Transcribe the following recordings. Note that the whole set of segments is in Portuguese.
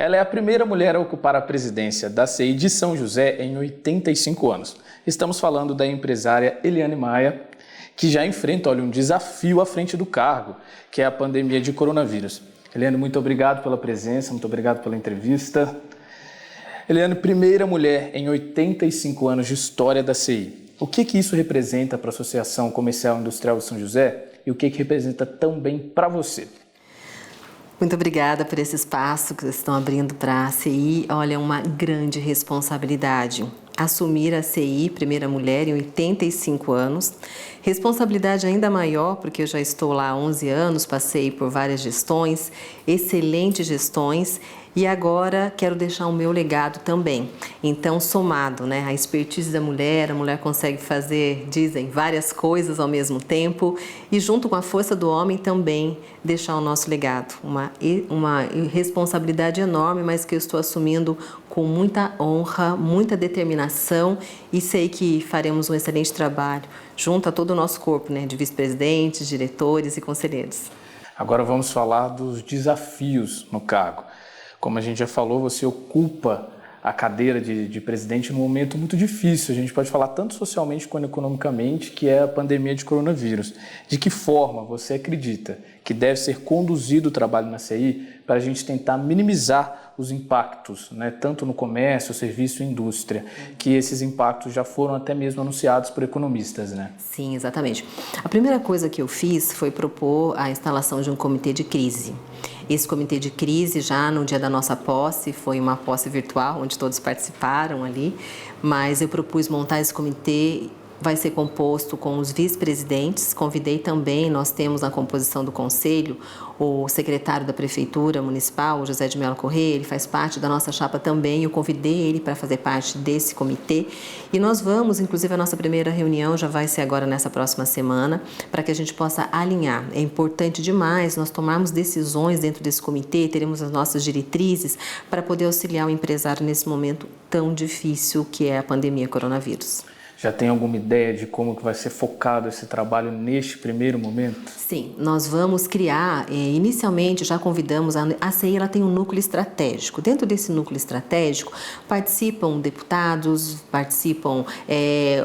Ela é a primeira mulher a ocupar a presidência da CI de São José em 85 anos. Estamos falando da empresária Eliane Maia, que já enfrenta um desafio à frente do cargo, que é a pandemia de coronavírus. Eliane, muito obrigado pela presença, muito obrigado pela entrevista. Eliane, primeira mulher em 85 anos de história da CI. O que isso representa para a Associação Comercial e Industrial de São José e o que representa também para você? Muito obrigada por esse espaço que vocês estão abrindo para a CI. Olha, é uma grande responsabilidade. Assumir a CI, primeira mulher em 85 anos. Responsabilidade ainda maior, porque eu já estou lá há 11 anos, passei por várias gestões, excelentes gestões, e agora quero deixar o meu legado também. Então, somado, a expertise da mulher, a mulher consegue fazer, dizem, várias coisas ao mesmo tempo, e junto com a força do homem também deixar o nosso legado. Uma responsabilidade enorme, mas que eu estou assumindo com muita honra, muita determinação, e sei que faremos um excelente trabalho junto a todo o nosso corpo, de vice-presidentes, diretores e conselheiros. Agora vamos falar dos desafios no cargo. Como a gente já falou, você ocupa a cadeira de presidente num momento muito difícil. A gente pode falar tanto socialmente quanto economicamente, que é a pandemia de coronavírus. De que forma você acredita que deve ser conduzido o trabalho na CI para a gente tentar minimizar os impactos, tanto no comércio, serviço e indústria, que esses impactos já foram até mesmo anunciados por economistas, Sim, exatamente. A primeira coisa que eu fiz foi propor a instalação de um comitê de crise. Esse comitê de crise, já no dia da nossa posse, foi uma posse virtual, onde todos participaram ali, mas eu propus montar esse comitê. Vai ser composto com os vice-presidentes, convidei também, nós temos na composição do conselho o secretário da Prefeitura Municipal, o José de Mello Corrêa, ele faz parte da nossa chapa também, eu convidei ele para fazer parte desse comitê e nós vamos, inclusive a nossa primeira reunião já vai ser agora nessa próxima semana, para que a gente possa alinhar. É importante demais nós tomarmos decisões dentro desse comitê, teremos as nossas diretrizes para poder auxiliar o empresário nesse momento tão difícil que é a pandemia coronavírus. Já tem alguma ideia de como que vai ser focado esse trabalho neste primeiro momento? Sim, nós vamos criar, inicialmente já convidamos, a CI ela tem um núcleo estratégico. Dentro desse núcleo estratégico participam deputados, participam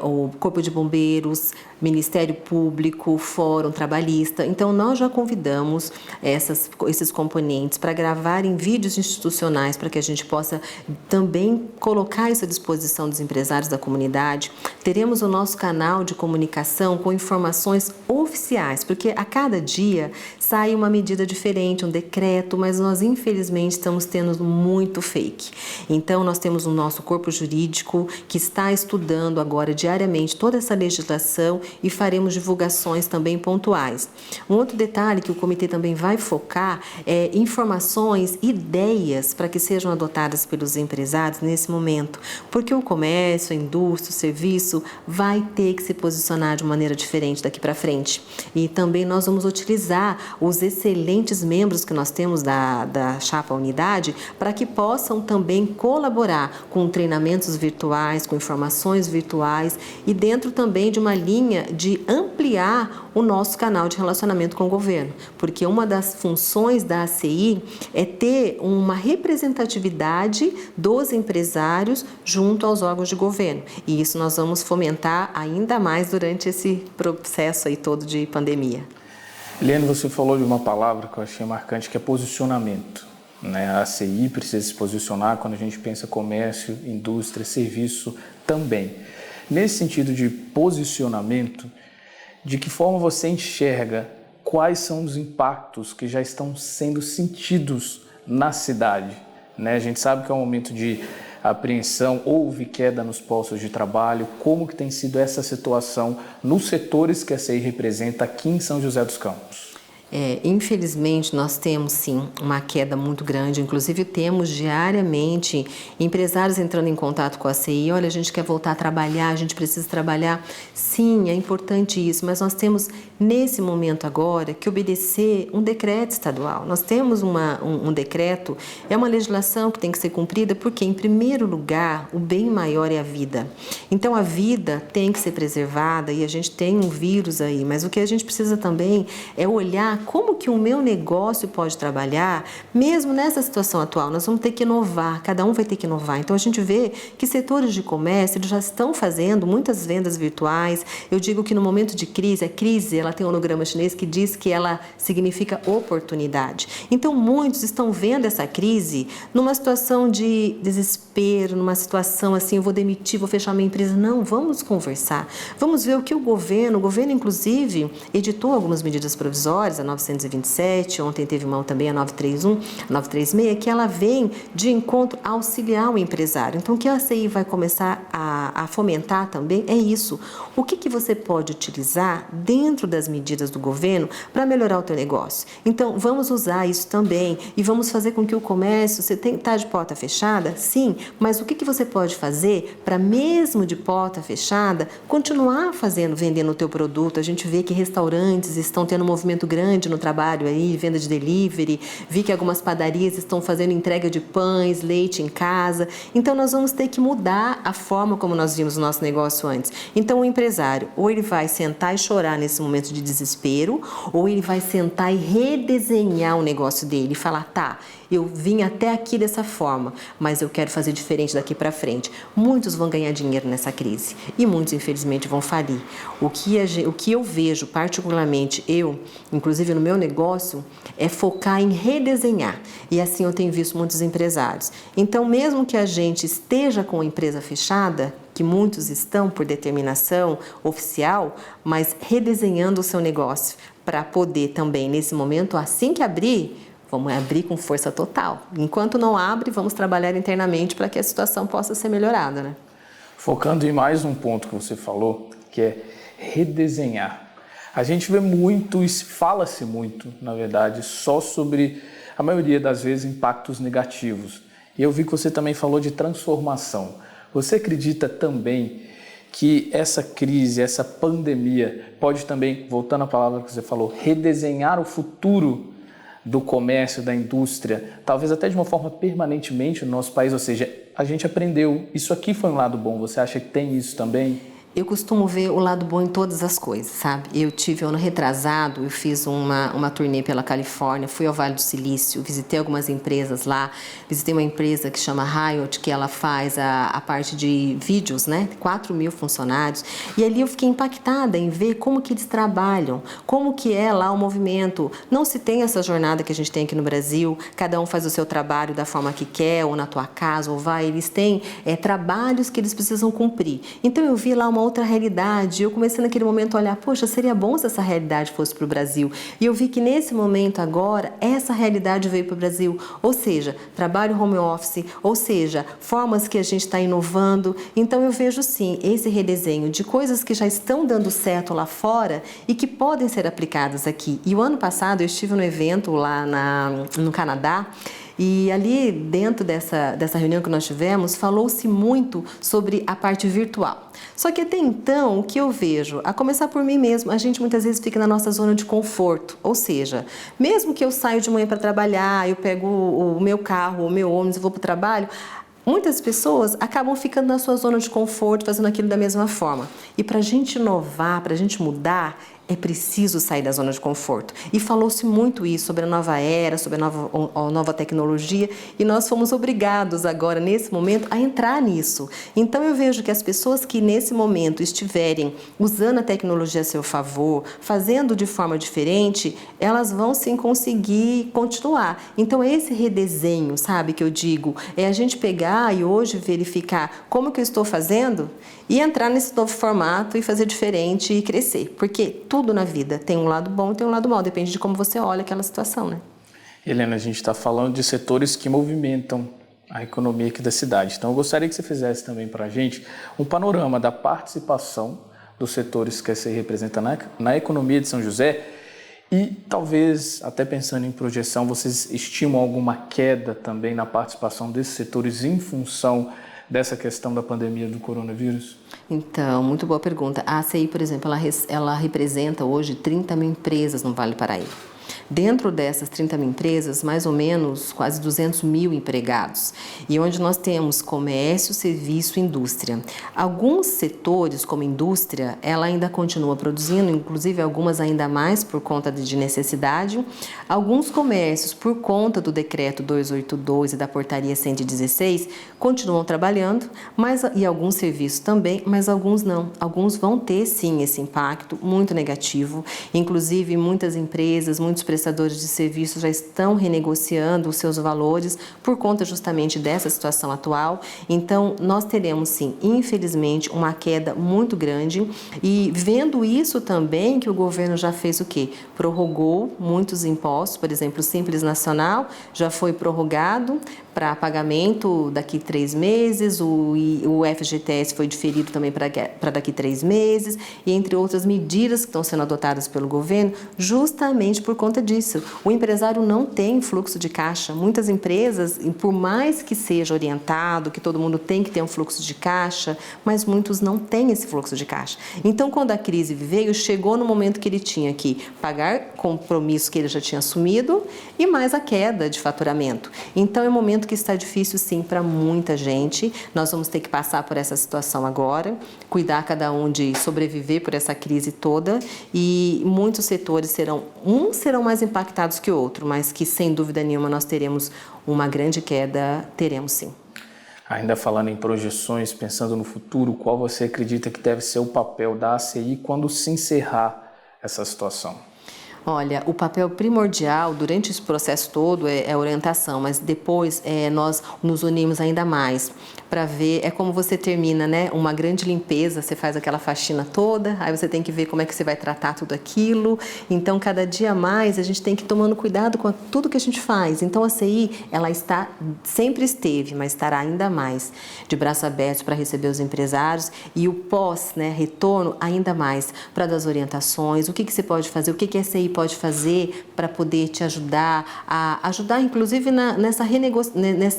o Corpo de Bombeiros, Ministério Público, Fórum Trabalhista. Então, nós já convidamos esses componentes para gravarem vídeos institucionais para que a gente possa também colocar isso à disposição dos empresários da comunidade. Teremos o nosso canal de comunicação com informações oficiais, porque a cada dia sai uma medida diferente, um decreto, mas nós infelizmente estamos tendo muito fake. Então, nós temos o nosso corpo jurídico que está estudando agora diariamente toda essa legislação e faremos divulgações também pontuais. Um outro detalhe que o comitê também vai focar é informações, ideias para que sejam adotadas pelos empresários nesse momento, porque o comércio, a indústria, o serviço vai ter que se posicionar de maneira diferente daqui para frente. E também nós vamos utilizar os excelentes membros que nós temos da Chapa Unidade para que possam também colaborar com treinamentos virtuais, com informações virtuais e dentro também de uma linha de ampliar o nosso canal de relacionamento com o governo, porque uma das funções da ACI é ter uma representatividade dos empresários junto aos órgãos de governo, e isso nós vamos fomentar ainda mais durante esse processo aí todo de pandemia. Eliane, você falou de uma palavra que eu achei marcante, que é posicionamento. A ACI precisa se posicionar quando a gente pensa comércio, indústria, serviço também. Nesse sentido de posicionamento, de que forma você enxerga quais são os impactos que já estão sendo sentidos na cidade? A gente sabe que é um momento de apreensão, houve queda nos postos de trabalho. Como que tem sido essa situação nos setores que a CI representa aqui em São José dos Campos? Infelizmente, nós temos sim uma queda muito grande, inclusive temos diariamente empresários entrando em contato com a CI, olha, a gente quer voltar a trabalhar, a gente precisa trabalhar. Sim, é importante isso, mas nós temos nesse momento agora que obedecer um decreto estadual. Nós temos um decreto, é uma legislação que tem que ser cumprida porque, em primeiro lugar, o bem maior é a vida. Então, a vida tem que ser preservada e a gente tem um vírus aí, mas o que a gente precisa também é olhar como que o meu negócio pode trabalhar, mesmo nessa situação atual. Nós vamos ter que inovar, cada um vai ter que inovar. Então, a gente vê que setores de comércio eles já estão fazendo muitas vendas virtuais. Eu digo que no momento de crise, a crise ela tem um holograma chinês que diz que ela significa oportunidade. Então, muitos estão vendo essa crise numa situação de desespero, numa situação assim, eu vou demitir, vou fechar minha empresa. Não, vamos conversar. Vamos ver o que o governo inclusive editou algumas medidas provisórias, a 927, ontem teve uma também a 931, a 936, que ela vem de encontro a auxiliar o empresário. Então, o que a ACI vai começar a fomentar também é isso. O que você pode utilizar dentro das medidas do governo para melhorar o teu negócio? Então, vamos usar isso também e vamos fazer com que o comércio, você está de porta fechada? Sim, mas o que você pode fazer para mesmo de porta fechada, continuar vendendo o teu produto? A gente vê que restaurantes estão tendo um movimento grande no trabalho aí, venda de delivery, vi que algumas padarias estão fazendo entrega de pães, leite em casa. Então, nós vamos ter que mudar a forma como nós vimos o nosso negócio antes. Então, o empresário, ou ele vai sentar e chorar nesse momento de desespero, ou ele vai sentar e redesenhar o negócio dele e falar, tá, eu vim até aqui dessa forma, mas eu quero fazer diferente daqui para frente. Muitos vão ganhar dinheiro nessa crise e muitos, infelizmente, vão falir. O que eu vejo, particularmente inclusive no meu negócio, é focar em redesenhar. E assim eu tenho visto muitos empresários. Então, mesmo que a gente esteja com a empresa fechada, que muitos estão por determinação oficial, mas redesenhando o seu negócio para poder também, nesse momento, assim que abrir, vamos abrir com força total. Enquanto não abre, vamos trabalhar internamente para que a situação possa ser melhorada, né? Focando em mais um ponto que você falou, que é redesenhar. A gente vê muito e fala-se muito, na verdade, só sobre, a maioria das vezes, impactos negativos. E eu vi que você também falou de transformação. Você acredita também que essa crise, essa pandemia, pode também, voltando à palavra que você falou, redesenhar o futuro do comércio, da indústria, talvez até de uma forma permanentemente no nosso país? Ou seja, a gente aprendeu, isso aqui foi um lado bom, você acha que tem isso também? Eu costumo ver o lado bom em todas as coisas, sabe? Eu tive ano retrasado, eu fiz uma turnê pela Califórnia, fui ao Vale do Silício, visitei algumas empresas lá, visitei uma empresa que chama Riot, que ela faz a parte de vídeos, né? 4.000 funcionários, e ali eu fiquei impactada em ver como que eles trabalham, como que é lá o movimento. Não se tem essa jornada que a gente tem aqui no Brasil, cada um faz o seu trabalho da forma que quer, ou na tua casa, ou vai, eles têm trabalhos que eles precisam cumprir. Então eu vi lá uma outra realidade. Eu comecei naquele momento a olhar, poxa, seria bom se essa realidade fosse para o Brasil. E eu vi que nesse momento agora, essa realidade veio para o Brasil. Ou seja, trabalho home office, ou seja, formas que a gente está inovando. Então eu vejo sim, esse redesenho de coisas que já estão dando certo lá fora e que podem ser aplicadas aqui. E o ano passado eu estive no evento lá no Canadá, e ali, dentro dessa reunião que nós tivemos, falou-se muito sobre a parte virtual. Só que até então, o que eu vejo, a começar por mim mesmo, a gente muitas vezes fica na nossa zona de conforto. Ou seja, mesmo que eu saio de manhã para trabalhar, eu pego o meu carro, o meu ônibus e vou para o trabalho, muitas pessoas acabam ficando na sua zona de conforto, fazendo aquilo da mesma forma. E para a gente inovar, para a gente mudar, é preciso sair da zona de conforto. E falou-se muito isso sobre a nova era, sobre a nova tecnologia, e nós fomos obrigados agora, nesse momento, a entrar nisso. Então eu vejo que as pessoas que nesse momento estiverem usando a tecnologia a seu favor, fazendo de forma diferente, elas vão sim conseguir continuar. Então esse redesenho, sabe, que eu digo, é a gente pegar e hoje verificar como que eu estou fazendo e entrar nesse novo formato e fazer diferente e crescer. Porque tudo na vida tem um lado bom e tem um lado mau, depende de como você olha aquela situação, né? Helena, a gente está falando de setores que movimentam a economia aqui da cidade. Então, eu gostaria que você fizesse também para a gente um panorama da participação dos setores que a CI representa na economia de São José e talvez, até pensando em projeção, vocês estimam alguma queda também na participação desses setores em função dessa questão da pandemia do coronavírus? Então, muito boa pergunta. A ACI, por exemplo, ela representa hoje 30.000 empresas no Vale do Paraíba. Dentro dessas 30 mil empresas, mais ou menos quase 200 mil empregados, e onde nós temos comércio, serviço e indústria. Alguns setores, como indústria, ela ainda continua produzindo, inclusive algumas ainda mais por conta de necessidade. Alguns comércios, por conta do decreto 282 e da portaria 116, continuam trabalhando, e alguns serviços também, mas alguns não. Alguns vão ter sim esse impacto muito negativo, inclusive muitas empresas, muitos prestadores de serviços já estão renegociando os seus valores por conta justamente dessa situação atual. Então, nós teremos sim, infelizmente, uma queda muito grande, e vendo isso também que o governo já fez o quê? Prorrogou muitos impostos, por exemplo, o Simples Nacional já foi prorrogado para pagamento daqui 3 meses, o FGTS foi diferido também para daqui 3 meses, e entre outras medidas que estão sendo adotadas pelo governo, justamente por conta disso. O empresário não tem fluxo de caixa. Muitas empresas, por mais que seja orientado, que todo mundo tem que ter um fluxo de caixa, mas muitos não têm esse fluxo de caixa. Então, quando a crise veio, chegou no momento que ele tinha que pagar compromissos que ele já tinha assumido e mais a queda de faturamento. Então, é um momento que está difícil sim para muita gente. Nós vamos ter que passar por essa situação agora, cuidar cada um de sobreviver por essa crise toda, e muitos setores serão mais impactados que o outro, mas que sem dúvida nenhuma nós teremos uma grande queda, teremos sim. Ainda falando em projeções, pensando no futuro, qual você acredita que deve ser o papel da ACI quando se encerrar essa situação? Olha, o papel primordial durante esse processo todo é a orientação, mas depois nós nos unimos ainda mais para ver, é como você termina, né, uma grande limpeza, você faz aquela faxina toda, aí você tem que ver como é que você vai tratar tudo aquilo. Então, cada dia mais a gente tem que ir tomando cuidado com tudo que a gente faz. Então, a CI, ela sempre esteve, mas estará ainda mais de braços abertos para receber os empresários, e o pós, né, retorno, ainda mais para dar as orientações, o que você pode fazer, o que a CI pode fazer para poder te ajudar, inclusive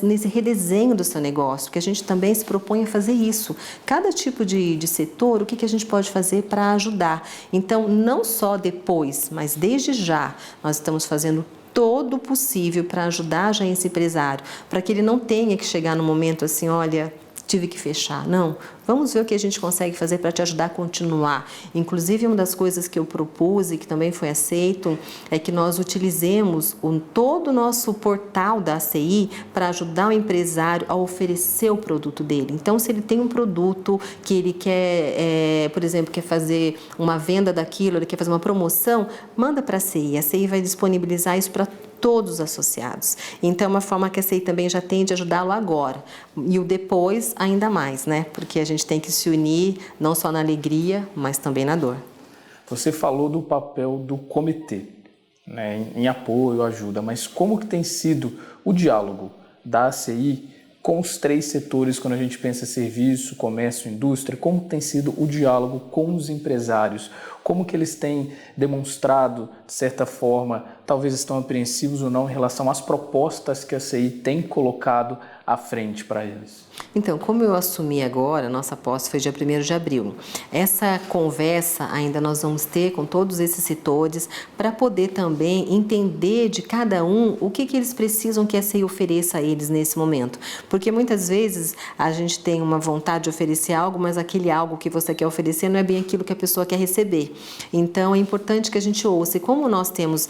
nesse redesenho do seu negócio, porque a gente também se propõe a fazer isso. Cada tipo de setor, o que a gente pode fazer para ajudar. Então, não só depois, mas desde já, nós estamos fazendo todo o possível para ajudar já esse empresário, para que ele não tenha que chegar no momento assim, olha, tive que fechar. Não, vamos ver o que a gente consegue fazer para te ajudar a continuar. Inclusive, uma das coisas que eu propus e que também foi aceito é que nós utilizemos todo o nosso portal da ACI para ajudar o empresário a oferecer o produto dele. Então, se ele tem um produto que ele quer, por exemplo, quer fazer uma venda daquilo, ele quer fazer uma promoção, manda para a CI. A CI vai disponibilizar isso para todos os associados. Então, é uma forma que a CI também já tem de ajudá-lo agora. E o depois, ainda mais, né? Porque a gente tem que se unir, não só na alegria, mas também na dor. Você falou do papel do comitê, né, em apoio, ajuda, mas como que tem sido o diálogo da ACI com os 3 setores quando a gente pensa serviço, comércio, indústria? Como tem sido o diálogo com os empresários? Como que eles têm demonstrado, de certa forma, talvez estão apreensivos ou não em relação às propostas que a CI tem colocado à frente para eles? Então, como eu assumi agora, nossa posse foi dia 1º de abril. Essa conversa ainda nós vamos ter com todos esses setores para poder também entender de cada um o que eles precisam que a CI ofereça a eles nesse momento. Porque muitas vezes a gente tem uma vontade de oferecer algo, mas aquele algo que você quer oferecer não é bem aquilo que a pessoa quer receber. Então, é importante que a gente ouça. E como nós temos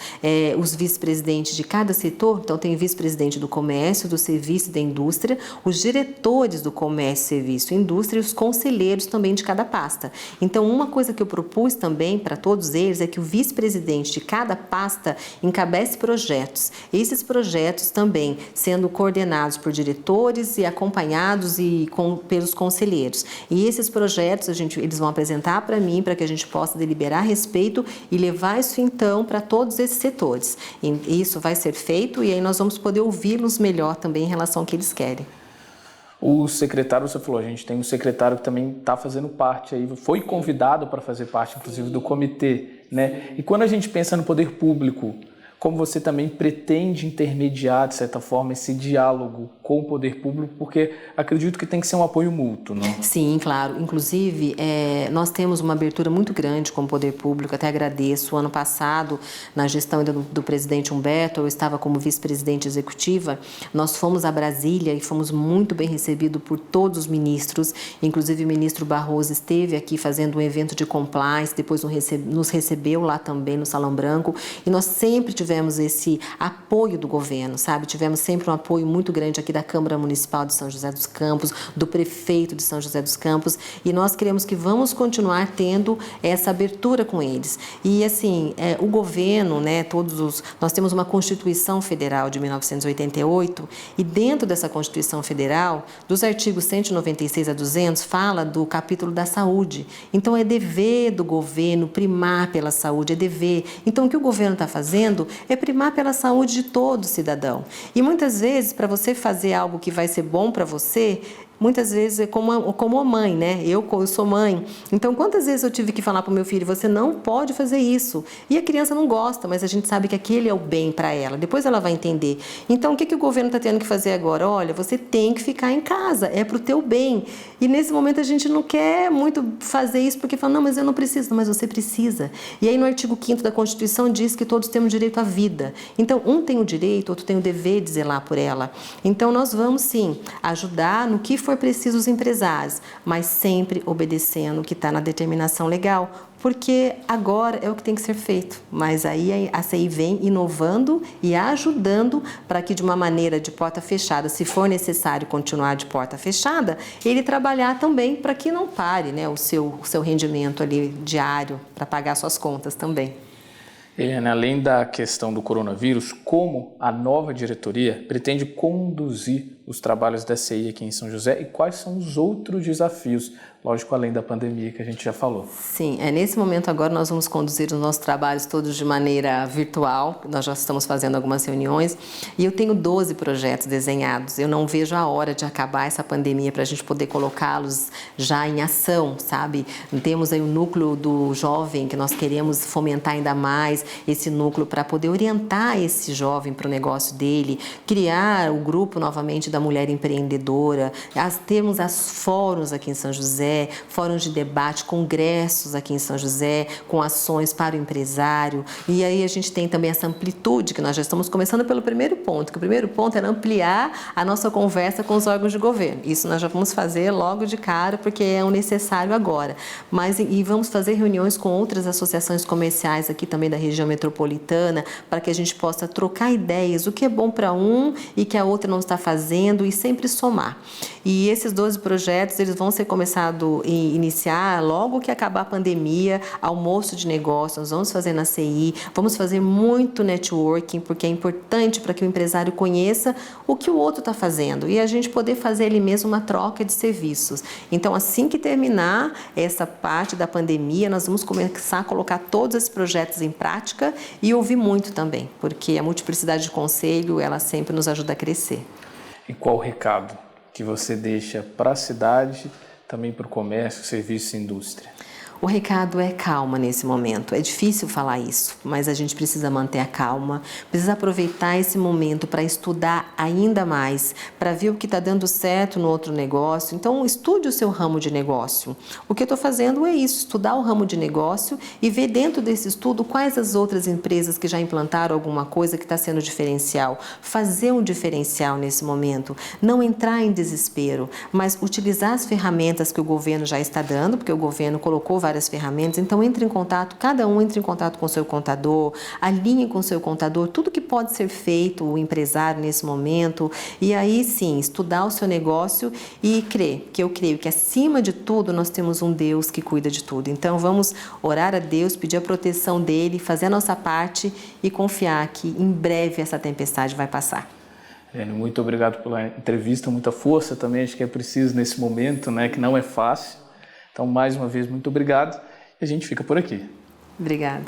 os vice-presidentes de cada setor, então tem vice-presidente do comércio, do serviço e da indústria, os diretores do comércio, serviço e indústria e os conselheiros também de cada pasta. Então, uma coisa que eu propus também para todos eles é que o vice-presidente de cada pasta encabece projetos. Esses projetos também sendo coordenados por diretores e acompanhados pelos conselheiros. E esses projetos eles vão apresentar para mim, para que a gente possa deliberar a respeito e levar isso então para todos esses setores. E isso vai ser feito, e aí nós vamos poder ouvi-los melhor também em relação ao que eles querem. O secretário, você falou, a gente tem um secretário que também está fazendo parte aí, foi convidado para fazer parte, inclusive, do comitê, né? E quando a gente pensa no poder público, como você também pretende intermediar, de certa forma, esse diálogo com o poder público, porque acredito que tem que ser um apoio mútuo, não? Sim, claro. Inclusive, nós temos uma abertura muito grande com o poder público, até agradeço. O ano passado, na gestão ainda do presidente Humberto, eu estava como vice-presidente executiva, nós fomos a Brasília e fomos muito bem recebidos por todos os ministros, inclusive o ministro Barroso esteve aqui fazendo um evento de compliance, depois nos recebeu lá também no Salão Branco, e nós sempre tivemos esse apoio do governo, sabe? Tivemos sempre um apoio muito grande aqui da Câmara Municipal de São José dos Campos, do prefeito de São José dos Campos, e nós queremos que vamos continuar tendo essa abertura com eles. E assim, o governo, né, nós temos uma Constituição Federal de 1988, e dentro dessa Constituição Federal, dos artigos 196 a 200, fala do capítulo da saúde. Então é dever do governo primar pela saúde, é dever. Então o que o governo está fazendo é primar pela saúde de todo cidadão. E muitas vezes, para você fazer algo que vai ser bom para você, muitas vezes é como a mãe, né? Eu sou mãe. Então, quantas vezes eu tive que falar para o meu filho, você não pode fazer isso. E a criança não gosta, mas a gente sabe que aquele é o bem para ela. Depois ela vai entender. Então, o que o governo está tendo que fazer agora? Olha, você tem que ficar em casa, é para o teu bem. E nesse momento a gente não quer muito fazer isso, porque fala, não, mas eu não preciso. Mas você precisa. E aí no artigo 5º da Constituição diz que todos temos direito à vida. Então, um tem o direito, outro tem o dever de zelar por ela. Então, nós vamos sim ajudar no que for preciso os empresários, mas sempre obedecendo o que está na determinação legal, porque agora é o que tem que ser feito. Mas aí a CI vem inovando e ajudando para que de uma maneira de porta fechada, se for necessário continuar de porta fechada, ele trabalhar também para que não pare, né, o seu rendimento ali diário para pagar suas contas também. Eliane, além da questão do coronavírus, como a nova diretoria pretende conduzir os trabalhos da CI aqui em São José e quais são os outros desafios, lógico, além da pandemia que a gente já falou? Sim, nesse momento agora nós vamos conduzir os nossos trabalhos todos de maneira virtual, nós já estamos fazendo algumas reuniões e eu tenho 12 projetos desenhados, eu não vejo a hora de acabar essa pandemia para a gente poder colocá-los já em ação, sabe? Temos aí o núcleo do jovem que nós queremos fomentar ainda mais, esse núcleo para poder orientar esse jovem para o negócio dele, criar o grupo novamente da mulher empreendedora, temos as fóruns aqui em São José, fóruns de debate, congressos aqui em São José, com ações para o empresário, e aí a gente tem também essa amplitude, que nós já estamos começando pelo primeiro ponto, que o primeiro ponto era ampliar a nossa conversa com os órgãos de governo, isso nós já vamos fazer logo de cara, porque é o necessário agora, e vamos fazer reuniões com outras associações comerciais aqui também da região metropolitana, para que a gente possa trocar ideias, o que é bom para um e que a outra não está fazendo, e sempre somar. E esses 12 projetos, eles vão ser começados a iniciar logo que acabar a pandemia, almoço de negócio, nós vamos fazer na CI, vamos fazer muito networking, porque é importante para que o empresário conheça o que o outro está fazendo e a gente poder fazer ali mesmo uma troca de serviços. Então, assim que terminar essa parte da pandemia, nós vamos começar a colocar todos esses projetos em prática e ouvir muito também, porque a multiplicidade de conselho, ela sempre nos ajuda a crescer. E qual o recado que você deixa para a cidade, também para o comércio, serviço e indústria? O recado é calma nesse momento. É difícil falar isso, mas a gente precisa manter a calma, precisa aproveitar esse momento para estudar ainda mais, para ver o que está dando certo no outro negócio. Então, estude o seu ramo de negócio. O que eu estou fazendo é isso, estudar o ramo de negócio e ver dentro desse estudo quais as outras empresas que já implantaram alguma coisa que está sendo diferencial. Fazer um diferencial nesse momento, não entrar em desespero, mas utilizar as ferramentas que o governo já está dando, porque o governo colocou várias ferramentas, então entre em contato, cada um entre em contato com o seu contador, alinhe com o seu contador, tudo que pode ser feito, o empresário nesse momento, e aí sim, estudar o seu negócio e crer, que eu creio que acima de tudo nós temos um Deus que cuida de tudo, então vamos orar a Deus, pedir a proteção dele, fazer a nossa parte e confiar que em breve essa tempestade vai passar. Eliane, muito obrigado pela entrevista, muita força também, acho que é preciso nesse momento, né, que não é fácil. Então, mais uma vez, muito obrigado e a gente fica por aqui. Obrigada.